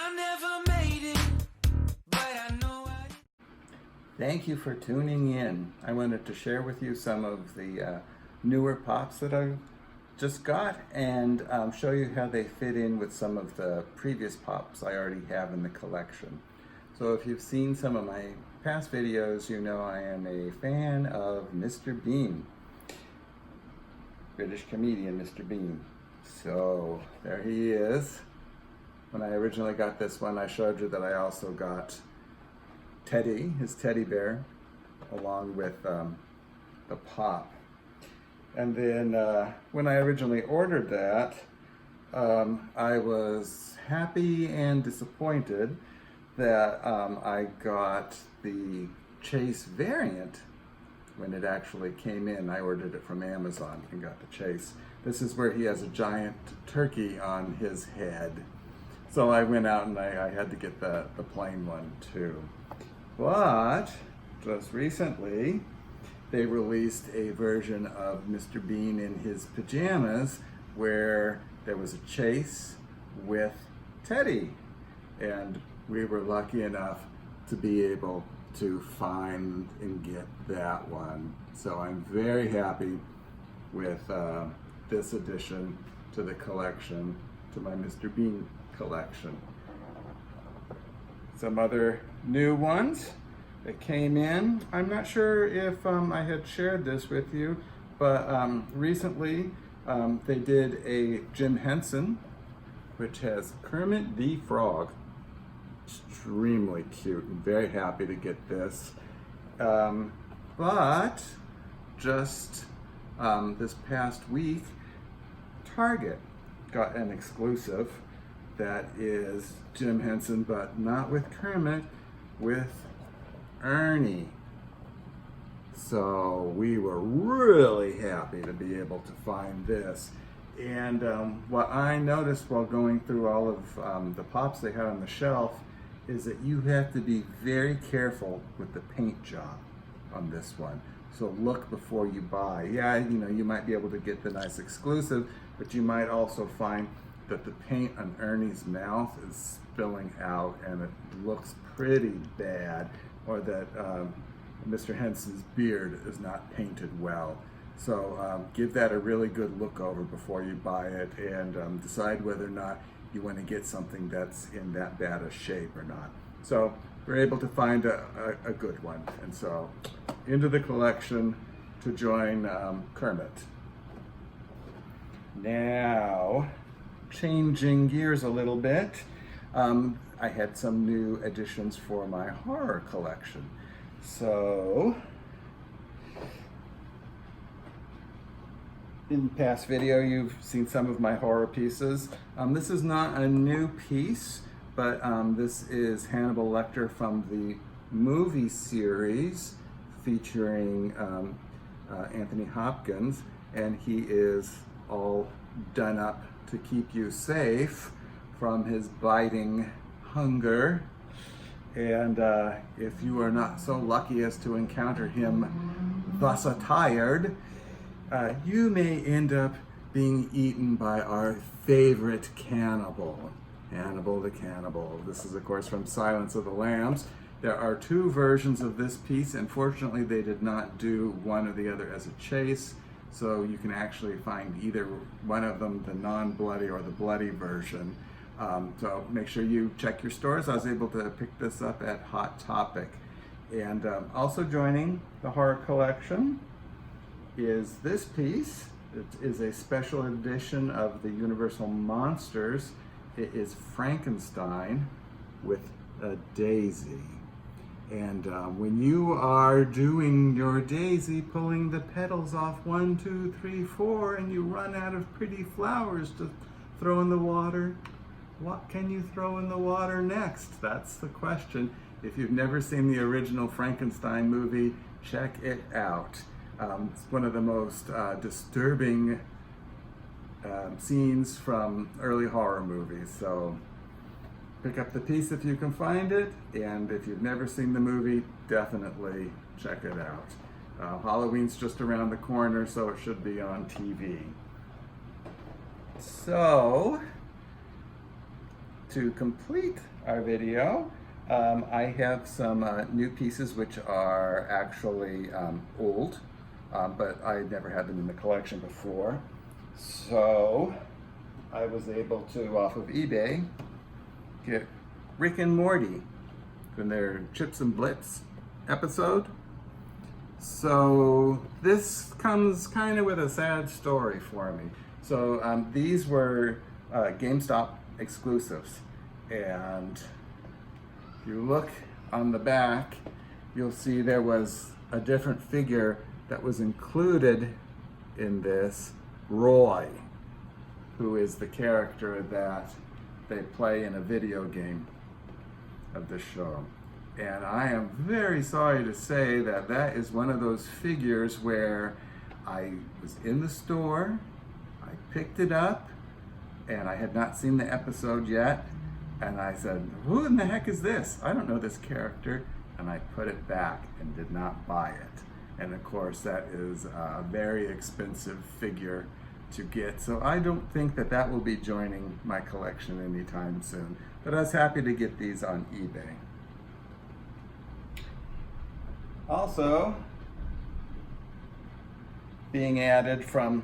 I never made it, but I know I... Thank you for tuning in. I wanted to share with you some of the newer pops that I just got and show you how they fit in with some of the previous pops I already have in the collection. So if you've seen some of my past videos, you know I am a fan of Mr. Bean. British comedian Mr. Bean. So there he is. When I originally got this one, I showed you that I also got Teddy, his teddy bear, along with the pop. And then when I originally ordered that, I was happy and disappointed that I got the Chase variant when it actually came in. I ordered it from Amazon and got the Chase. This is where he has a giant turkey on his head. So I went out and I had to get the plain one too. But just recently, they released a version of Mr. Bean in his pajamas where there was a Chase with Teddy. And we were lucky enough to be able to find and get that one. So I'm very happy with this addition to the collection, to my Mr. Bean collection. Some other new ones that came in. I'm not sure if I had shared this with you, but recently they did a Jim Henson, which has Kermit the Frog. Extremely cute. I'm very happy to get this. But just this past week, Target got an exclusive that is Jim Henson, but not with Kermit, with Ernie. So we were really happy to be able to find this. And what I noticed while going through all of the pops they had on the shelf is that you have to be very careful with the paint job on this one. So look before you buy. Yeah, you know, you might be able to get the nice exclusive, but you might also find that the paint on Ernie's mouth is spilling out and it looks pretty bad, or that Mr. Henson's beard is not painted well. So give that a really good look over before you buy it, and decide whether or not you want to get something that's in that bad a shape or not. So we're able to find a good one, and so into the collection to join Kermit. Now, changing gears a little bit, I had some new additions for my horror collection. So, in the past video, you've seen some of my horror pieces. This is not a new piece, but this is Hannibal Lecter from the movie series featuring Anthony Hopkins, and he is all done up to keep you safe from his biting hunger. And if you are not so lucky as to encounter him thus attired, you may end up being eaten by our favorite cannibal, Hannibal the Cannibal. This is, of course, from Silence of the Lambs. There are two versions of this piece. Unfortunately, they did not do one or the other as a chase, so you can actually find either one of them, the non-bloody or the bloody version. So make sure you check your stores. I was able to pick this up at Hot Topic. And also joining the horror collection is this piece. It is a special edition of the Universal Monsters. It is Frankenstein with a daisy. And when you are doing your daisy, pulling the petals off 1, 2, 3, 4, and you run out of pretty flowers to throw in the water, what can you throw in the water next? That's the question. If you've never seen the original Frankenstein movie, check it out. It's one of the most disturbing scenes from early horror movies. So pick up the piece if you can find it, and if you've never seen the movie, definitely check it out. Halloween's just around the corner, so it should be on TV. So to complete our video, I have some new pieces which are actually old, but I never had them in the collection before. So I was able to, off of eBay, get Rick and Morty from their Chips and Blips episode. So this comes kind of with a sad story for me. So these were GameStop exclusives, and if you look on the back, you'll see there was a different figure that was included in this, Roy, who is the character that they play in a video game of this show. And I am very sorry to say that that is one of those figures where I was in the store, I picked it up, and I had not seen the episode yet, and I said, who in the heck is this? I don't know this character, and I put it back and did not buy it. And of course that is a very expensive figure to get, so I don't think that that will be joining my collection anytime soon. But I was happy to get these on eBay. Also, being added from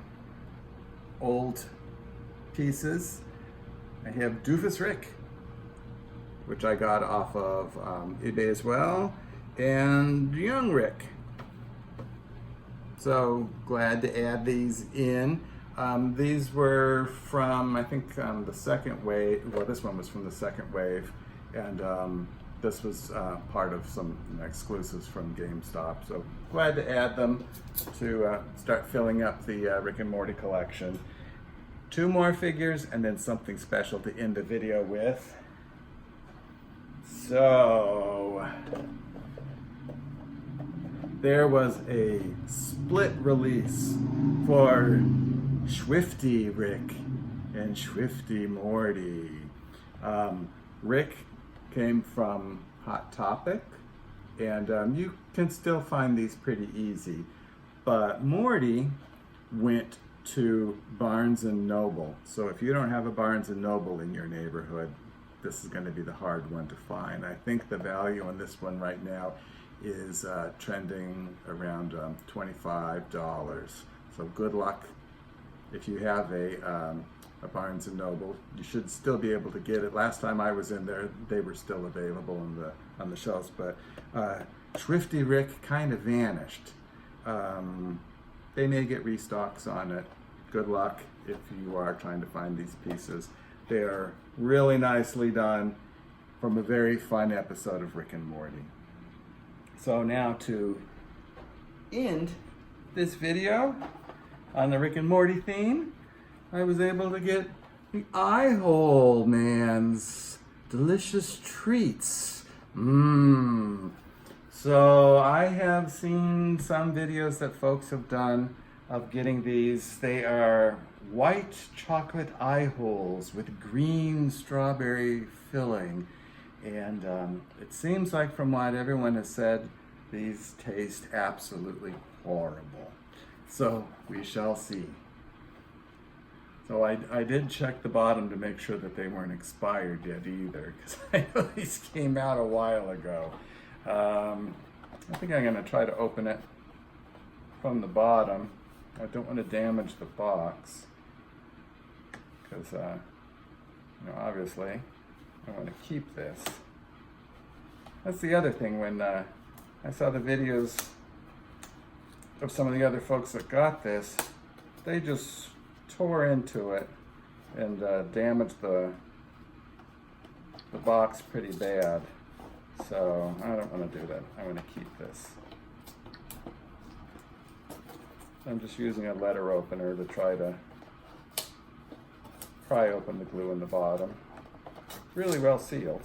old pieces, I have Doofus Rick, which I got off of eBay as well, and Young Rick. So glad to add these in. These were from, I think, the second wave. Well, this one was from the second wave, and this was part of some exclusives from GameStop. So glad to add them to start filling up the Rick and Morty collection. 2 more figures and then something special to end the video with. So there was a split release for Schwifty Rick and Schwifty Morty. Rick came from Hot Topic, and you can still find these pretty easy. But Morty went to Barnes & Noble. So if you don't have a Barnes & Noble in your neighborhood, this is going to be the hard one to find. I think the value on this one right now is trending around $25. So good luck. If you have a Barnes & Noble, you should still be able to get it. Last time I was in there, they were still available on the shelves, but Schwifty Rick kind of vanished. They may get restocks on it. Good luck if you are trying to find these pieces. They are really nicely done from a very fun episode of Rick and Morty. So now to end this video on the Rick and Morty theme, I was able to get the Eyehole Man's delicious treats. So I have seen some videos that folks have done of getting these. They are white chocolate eye holes with green strawberry filling. And it seems like from what everyone has said, these taste absolutely horrible. So we shall see. So I did check the bottom to make sure that they weren't expired yet either, because I know these came out a while ago. I think I'm going to try to open it from the bottom. I don't want to damage the box, because obviously I want to keep this. That's the other thing. When I saw the videos of some of the other folks that got this, they just tore into it and damaged the box pretty bad. So I don't want to do that. I want to keep this. I'm just using a letter opener to try to pry open the glue in the bottom. It's really well sealed.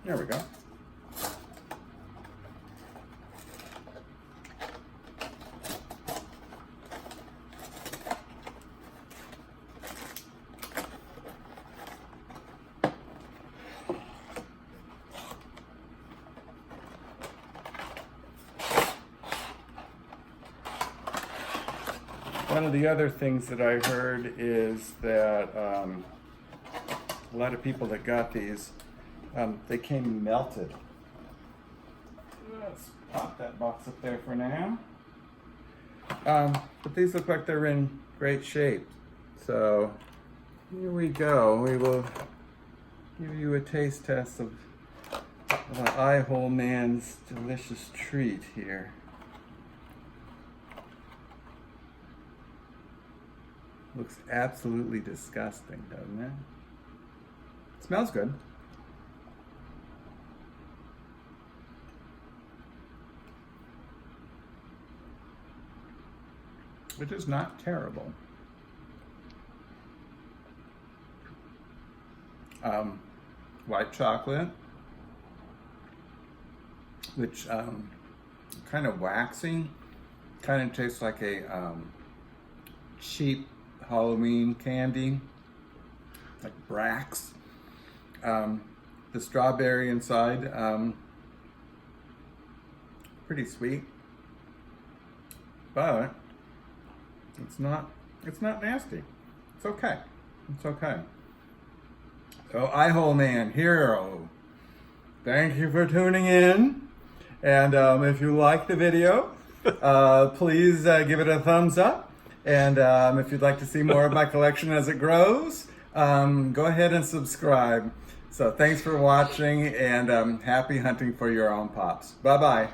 There we go. One of the other things that I heard is that a lot of people that got these, they came melted. Let's pop that box up there for now. But these look like they're in great shape. So here we go. We will give you a taste test of Eyehole Man's delicious treat here. Looks absolutely disgusting, doesn't it? Smells good. Which is not terrible. White chocolate, which kind of waxy, kind of tastes like a cheap Halloween candy, like Brax. The strawberry inside, pretty sweet, but it's not nasty. It's okay. It's okay. So Eyehole Man, hero. Thank you for tuning in. And if you like the video, please give it a thumbs up. And if you'd like to see more of my collection as it grows, go ahead and subscribe. So thanks for watching, and happy hunting for your own pops. Bye-bye.